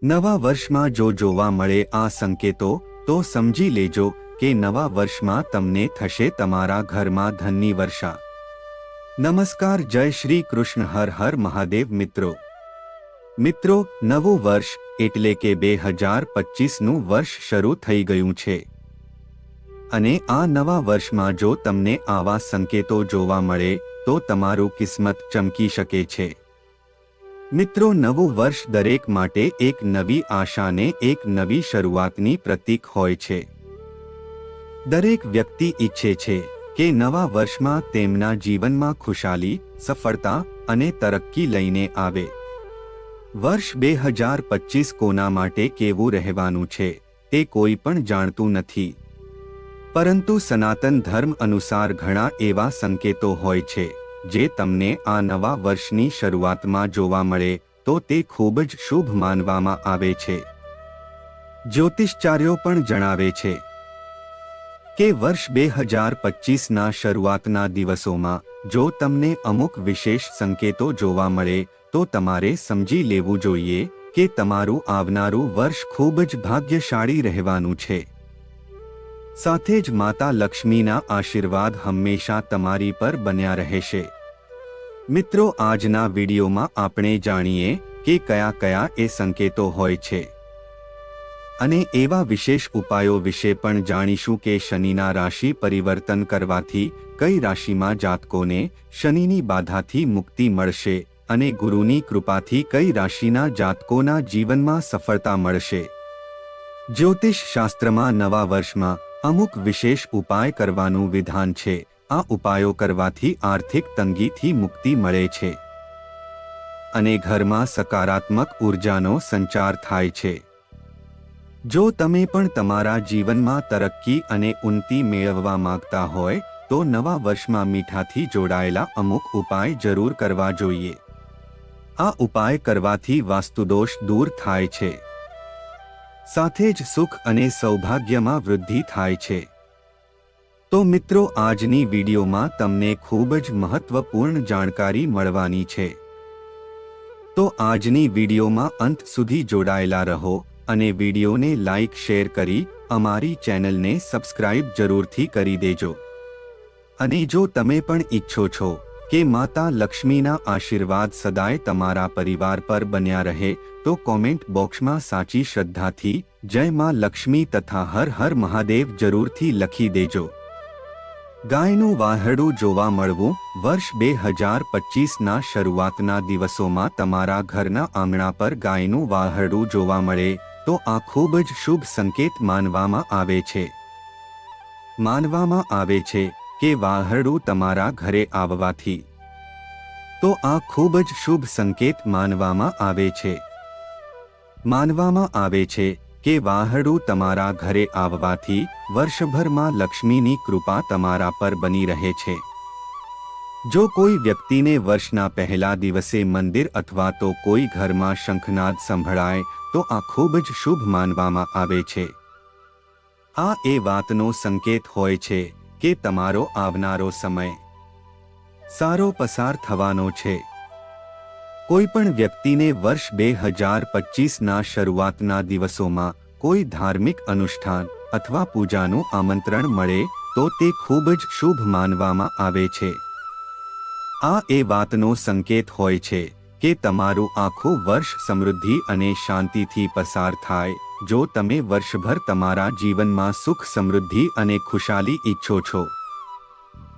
નવા વર્ષમાં જો જોવા મળે આ સંકેતો તો સમજી લેજો કે નવા વર્ષમાં તમને થશે તમારા ઘરમાં ધનની વર્ષા। નમસ્કાર, જય શ્રી કૃષ્ણ, હર હર મહાદેવ। મિત્રો, નવું વર્ષ એટલે કે 2025નું વર્ષ શરૂ થઈ ગયું છે અને આ નવા વર્ષમાં જો તમને આવા સંકેતો જોવા મળે તો તમારું કિસ્મત ચમકી શકે છે। મિત્રો, નવું વર્ષ દરેક માટે એક નવી આશાને એક નવી શરૂઆતની પ્રતીક હોય છે। દરેક વ્યક્તિ ઈચ્છે છે કે નવા વર્ષમાં તેમના જીવનમાં ખુશાલી, સફળતા અને તરક્કી લઈને આવે। વર્ષ 2025 કોના માટે કેવું રહેવાનું છે તે કોઈ પણ જાણતું નથી, પરંતુ સનાતન ધર્મ અનુસાર ઘણા એવા સંકેતો હોય છે જે તમને આ નવા વર્ષની શરૂઆતમાં જોવા મળે તો તે ખૂબ જ શુભ માનવામાં આવે છે। જ્યોતિષાચાર્યો પણ જણાવે છે કે વર્ષ 2025ના શરૂઆતના દિવસોમાં જો તમને અમુક વિશેષ સંકેતો જોવા મળે તો તમારે સમજી લેવું જોઈએ કે તમારું આવનારું વર્ષ ખૂબ જ ભાગ્યશાળી રહેવાનું છે। સાથે જ માતા લક્ષ્મીના આશીર્વાદ હંમેશા તમારી પર બન્યા રહેશે। મિત્રો, આજના વિડીયોમાં આપણે જાણીએ કે કયા કયા એ સંકેતો હોય છે અને એવા વિશેષ ઉપાયો વિશે પણ જાણીશું કે શનિના રાશિ પરિવર્તન કરવાથી કઈ રાશિમાં જાતકોને શનિની બાધાથી મુક્તિ મળશે અને ગુરુની કૃપાથી કઈ રાશિના જાતકોના જીવનમાં સફળતા મળશે। જ્યોતિષ શાસ્ત્રમાં નવા વર્ષમાં અમુક વિશેષ ઉપાય કરવાનું વિધાન છે। આ ઉપાયો કરવાથી આર્થિક તંગીથી મુક્તિ મળે છે અને ઘરમાં સકારાત્મક ઉર્જાનો સંચાર થાય છે। જો તમે પણ તમારા જીવનમાં તરક્કી અને ઉન્નતિ મેળવવા માંગતા હોય તો નવા વર્ષમાં મીઠાથી જોડાયેલા અમુક ઉપાય જરૂર કરવા જોઈએ। આ ઉપાય કરવાથી વાસ્તુદોષ દૂર થાય છે, સાથે જ સુખ અને સૌભાગ્યમાં વૃદ્ધિ થાય છે। તો મિત્રો, આજની વિડીયોમાં તમને ખૂબ જ મહત્વપૂર્ણ જાણકારી મળવાની છે, તો આજની વિડીયોમાં અંત સુધી જોડાયેલા રહો અને વિડીયોને લાઈક શેર કરી અમારી ચેનલને સબસ્ક્રાઇબ જરૂરથી કરી દેજો। અને જો તમે પણ ઈચ્છો છો કે માતા લક્ષ્મીના આશીર્વાદ સદાય તમારા પરિવાર પર બન્યા રહે તો કોમેન્ટ બોક્સમાં સાચી શ્રદ્ધાથી જય માં લક્ષ્મી તથા હર હર મહાદેવ જરૂરથી લખી દેજો। ગાયનું વાહડું જોવા મળવું વર્ષ 2025ના શરૂઆતના દિવસોમાં તમારા ઘરના આંગણા પર ગાયનું વાહડું જોવા મળે તો આ ખૂબ જ શુભ સંકેત માનવામાં આવે છે। માનવામાં આવે છે કે વાહડું તમારા ઘરે આવવાથી તો આ ખૂબ જ શુભ સંકેત માનવામાં આવે છે। માનવામાં આવે છે કે વાહડું તમારા ઘરે આવવાથી વર્ષભરમાં લક્ષ્મીની કૃપા તમારા પર બની રહે છે। જો કોઈ વ્યક્તિને વર્ષના પહેલા દિવસે મંદિર અથવા તો કોઈ ઘરમાં શંખનાદ સંભળાય તો આ ખૂબ જ શુભ માનવામાં આવે છે। આ એ વાતનો સંકેત હોય છે કે તમારો આવનારો સમય સારો પસાર થવાનો છે। કોઈ પણ વ્યક્તિને વર્ષ 2025ના શરૂઆતના દિવસોમાં કોઈ ધાર્મિક અનુષ્ઠાન અથવા પૂજાનું આમંત્રણ મળે તો તે ખૂબ જ શુભ માનવામાં આવે છે। આ એ વાતનો સંકેત હોય છે કે તમારું આખું વર્ષ સમૃદ્ધિ અને શાંતિથી પસાર થાય। જો તમે વર્ષભર તમારા જીવનમાં સુખ, સમૃદ્ધિ અને ખુશાલી ઈચ્છો છો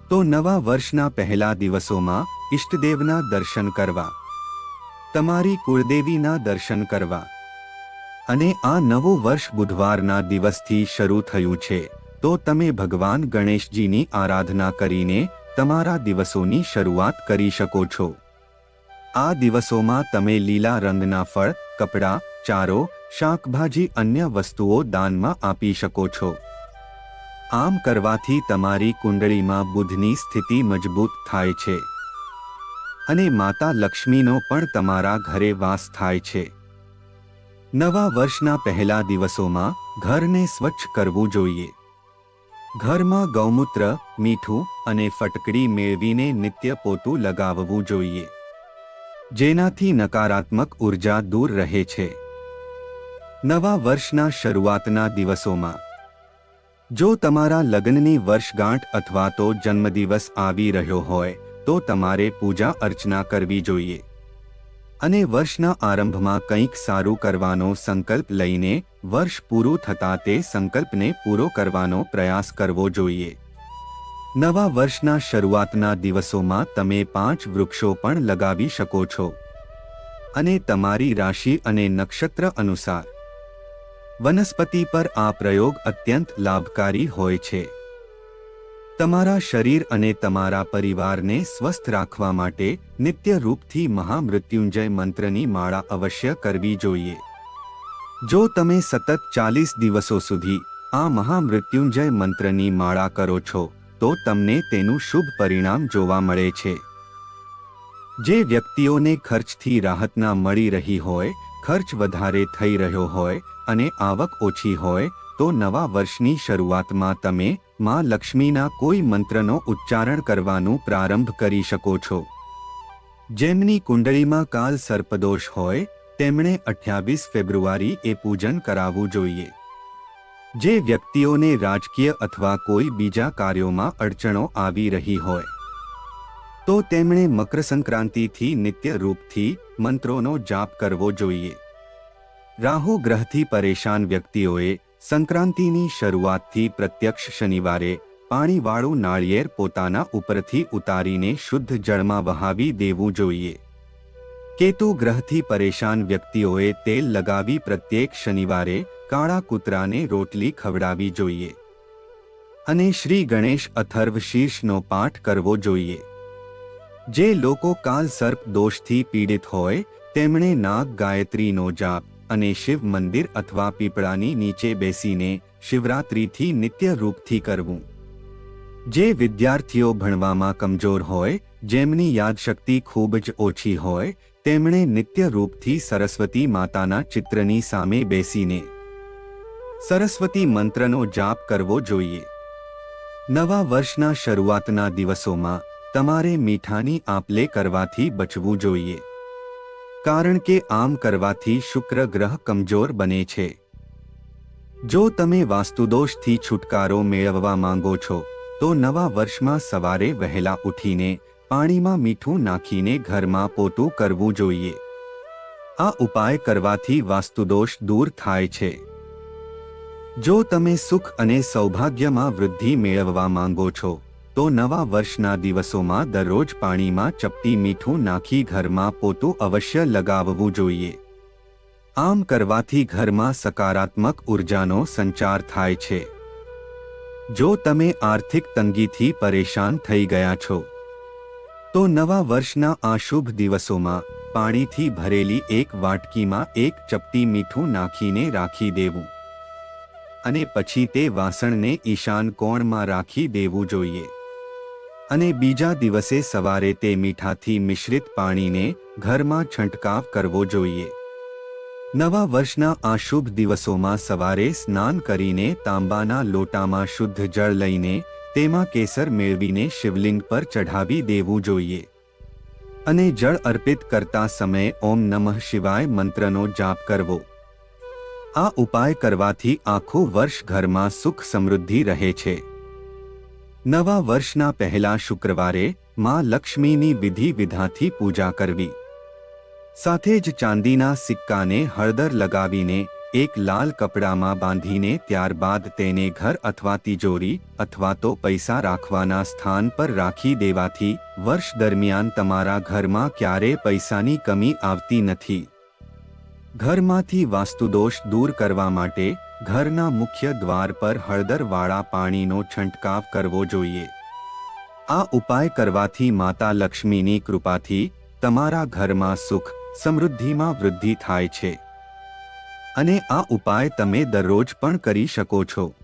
તો નવા વર્ષના પહેલા દિવસોમાં ઈષ્ટદેવના દર્શન કરવા, તમારી કુળદેવીના દર્શન કરવા અને આ નવું વર્ષ બુધવારના દિવસથી શરૂ થયું છે તો તમે ભગવાન ગણેશજીની આરાધના કરીને તમારા દિવસોની શરૂઆત કરી શકો છો। આ દિવસોમાં તમે લીલા રંગના ફળ, કપડાં, ચારો, શાકભાજી, અન્ય વસ્તુઓ દાનમાં આપી શકો છો। આમ કરવાથી તમારી કુંડળીમાં બુધની સ્થિતિ મજબૂત થાય છે અને માતા લક્ષ્મીનો પણ તમારા ઘરે વાસ થાય છે। નવા વર્ષના પહેલા દિવસોમાં ઘરને સ્વચ્છ કરવું જોઈએ। ઘરમાં ગૌમૂત્ર, મીઠું અને ફટકડી મેળવીને નિત્ય પોતું લગાવવું જોઈએ, જેનાથી નકારાત્મક ઉર્જા દૂર રહે છે। નવા વર્ષના શરૂઆતના દિવસોમાં જો તમારા લગ્નની વર્ષગાંઠ અથવા તો જન્મદિવસ આવી રહ્યો હોય તો તમારે પૂજા અર્ચના કરવી જોઈએ અને વર્ષના આરંભમાં કંઈક સારું કરવાનો સંકલ્પ લઈને વર્ષ પૂરું થતાં તે સંકલ્પને પૂરો કરવાનો પ્રયાસ કરવો જોઈએ. નવા વર્ષના શરૂઆતના દિવસોમાં તમે 5 વૃક્ષો પણ લગાવી શકો છો અને તમારી રાશિ અને નક્ષત્ર અનુસાર વનસ્પતિ પર આ પ્રયોગ અત્યંત લાભકારી હોય છે. તમારા શરીર અને તમારા પરિવારને સ્વસ્થ રાખવા માટે નિત્ય રૂપથી મહામૃત્યુંજય મંત્રની માળા અવશ્ય કરવી જોઈએ. જો તમે સતત 40 દિવસો સુધી આ મહામૃત્યુંજય મંત્રની માળા કરો છો તો તમને તેનું શુભ પરિણામ જોવા મળે છે. જે વ્યક્તિઓને ખર્ચથી રાહત ના મળી રહી હોય, ખર્ચ વધારે થઈ રહ્યો હોય અને આવક ઓછી હોય તો નવા વર્ષની શરૂઆતમાં તમે માં લક્ષ્મીના કોઈ મંત્રનો ઉચ્ચારણ કરવાનું પ્રારંભ કરી શકો છો. જેમની કુંડળીમાં કાલ સર્પદોષ હોય તેમણે 28 ફેબ્રુઆરીએ પૂજન કરાવવું જોઈએ. જે વ્યક્તિઓને રાજકીય અથવા કોઈ બીજા કાર્યોમાં અડચણો આવી રહી હોય તો તેમણે મકર સંક્રાંતિથી નિત્ય રૂપથી મંત્રોનો જાપ કરવો જોઈએ. રાહુ ગ્રહથી પરેશાન વ્યક્તિઓએ સંક્રાંતિની શરૂઆતથી પ્રત્યક્ષ શનિવારે પાણીવાળું નાળિયેર પોતાના ઉપરથી ઉતારીને શુદ્ધ જળમાં વહાવી દેવું જોઈએ. કેતુ ગ્રહથી પરેશાન વ્યક્તિઓએ તેલ લગાવી પ્રત્યેક શનિવારે કાળા કૂતરાને રોટલી ખવડાવવી જોઈએ અને શ્રી ગણેશ અથર્વ શીર્ષનો પાઠ કરવો જોઈએ. જે લોકો કાલ સર્પ દોષથી પીડિત હોય તેમણે નાગ ગાયત્રીનો જાપ અને શિવ મંદિર અથવા પીપળાની નીચે બેસીને શિવરાત્રિથી નિત્ય રૂપથી કરવું. જે વિદ્યાર્થીઓ ભણવામાં કમજોર હોય, જેમની યાદશક્તિ ખૂબ જ ઓછી હોય તેમણે નિત્ય રૂપથી સરસ્વતી માતાના ચિત્રની સામે બેસીને સરસ્વતી મંત્રનો જાપ કરવો જોઈએ. નવા વર્ષના શરૂઆતના દિવસોમાં તમારે મીઠાની આપ-લે કરવાથી બચવું જોઈએ કારણ કે આમ કરવાથી શુક્ર ગ્રહ કમજોર બને છે. જો તમે વાસ્તુદોષથી છુટકારો મેળવવા માંગો છો તો નવા વર્ષમાં સવારે વહેલા ઉઠીને પાણીમાં મીઠું નાખીને ઘરમાં પોતું કરવું જોઈએ. આ ઉપાય કરવાથી વાસ્તુદોષ દૂર થાય છે. જો તમે સુખ અને સૌભાગ્યમાં વૃદ્ધિ મેળવવા માંગો છો તો નવા વર્ષના દિવસોમાં દરરોજ પાણીમાં ચપટી મીઠું નાખી ઘરમાં પોતું અવશ્ય લગાવવું જોઈએ. આમ કરવાથી ઘરમાં સકારાત્મક ઉર્જાનો સંચાર થાય છે. જો તમે આર્થિક તંગીથી પરેશાન થઈ ગયા છો તો નવા વર્ષના આ શુભ દિવસોમાં પાણીથી ભરેલી એક વાટકીમાં એક ચપટી મીઠું નાખીને રાખી દેવું અને પછી તે વાસણને ઈશાન કોણમાં રાખી દેવું જોઈએ અને બીજા દિવસે સવારે તે મીઠાથી મિશ્રિત પાણીને ઘરમાં છંટકાવ કરવો જોઈએ. નવા વર્ષના આ શુભ દિવસોમાં સવારે સ્નાન કરીને તાંબાના લોટામાં શુદ્ધ જળ લઈને તેમાં કેસર મેળવીને શિવલિંગ પર ચઢાવી દેવું જોઈએ અને જળ અર્પિત કરતા સમયે ઓમ નમઃ શિવાય મંત્રનો જાપ કરવો. આ ઉપાય કરવાથી આખું વર્ષ ઘરમાં સુખ સમૃદ્ધિ રહે છે. નવા વર્ષના પહેલા શુક્રવારે માં લક્ષ્મીની વિધિ વિધાનથી પૂજા કરવી. સાથે જ ચાંદીના સિક્કાને હળદર લગાવીને એક લાલ કપડામાં બાંધીને ત્યારબાદ તેને ઘર અથવા તિજોરી અથવા તો પૈસા રાખવાના સ્થાન પર રાખી દેવાથી વર્ષ દરમિયાન તમારા ઘરમાં ક્યારેય પૈસાની કમી આવતી નથી. ઘરમાંથી વાસ્તુદોષ દૂર કરવા માટે ઘરના મુખ્ય દ્વાર પર હળદરવાળા પાણીનો છંટકાવ કરવો જોઈએ. આ ઉપાય કરવાથી માતા લક્ષ્મીની કૃપાથી તમારા ઘરમાં સુખ સમૃદ્ધિમાં વૃદ્ધિ થાય છે અને આ ઉપાય તમે દરરોજ પણ કરી શકો છો.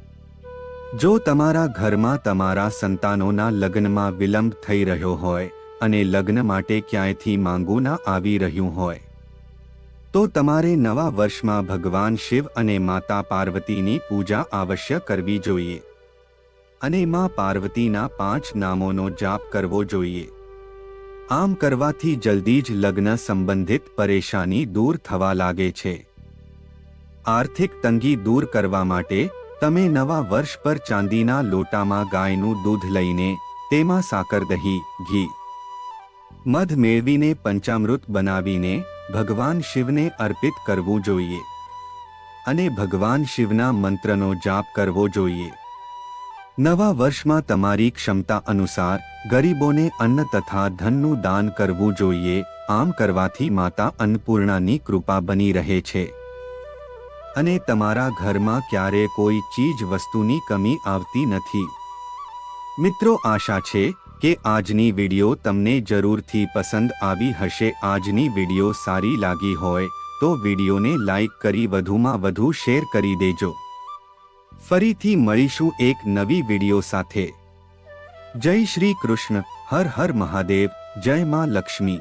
જો તમારા ઘરમાં તમારા સંતાનોના લગ્નમાં વિલંબ થઈ રહ્યો હોય અને લગ્ન માટે ક્યાંયથી માંગુ ના આવી રહ્યું હોય તો તમારે નવા વર્ષમાં ભગવાન શિવ અને માતા પાર્વતીની પૂજા અવશ્ય કરવી જોઈએ અને માં પાર્વતીના 5 નામોનો જાપ કરવો જોઈએ. આમ કરવાથી જલ્દી જ લગ્ન સંબંધિત પરેશાની દૂર થવા લાગે છે. આર્થિક તંગી દૂર કરવા માટે તમે નવા વર્ષ પર ચાંદીના લોટામાં ગાયનું દૂધ લઈને તેમાં સાકર, દહીં, ઘી, મધ મેળવીને પંચામૃત બનાવીને ભગવાન શિવને અર્પિત કરવું જોઈએ અને ભગવાન શિવના મંત્રનો જાપ કરવો જોઈએ. નવા વર્ષમાં તમારી ક્ષમતા અનુસાર ગરીબોને અન્ન તથા ધનનું દાન કરવું જોઈએ. આમ કરવાથી માતા અન્નપૂર્ણાની કૃપા બની રહે છે અને તમારા ઘરમાં ક્યારે કોઈ ચીજ વસ્તુની કમી આવતી નથી. મિત્રો, આશા છે કે આજની વિડિયો તમને જરૂરથી પસંદ આવી હશે. આજની વિડિયો સારી લાગી હોય તો વિડિયોને લાઈક કરી વધુમાં વધુ શેર કરી દેજો. ફરીથી મળીશું એક નવી વિડિયો સાથે. જય શ્રી કૃષ્ણ. હર હર મહાદેવ. જય માં લક્ષ્મી.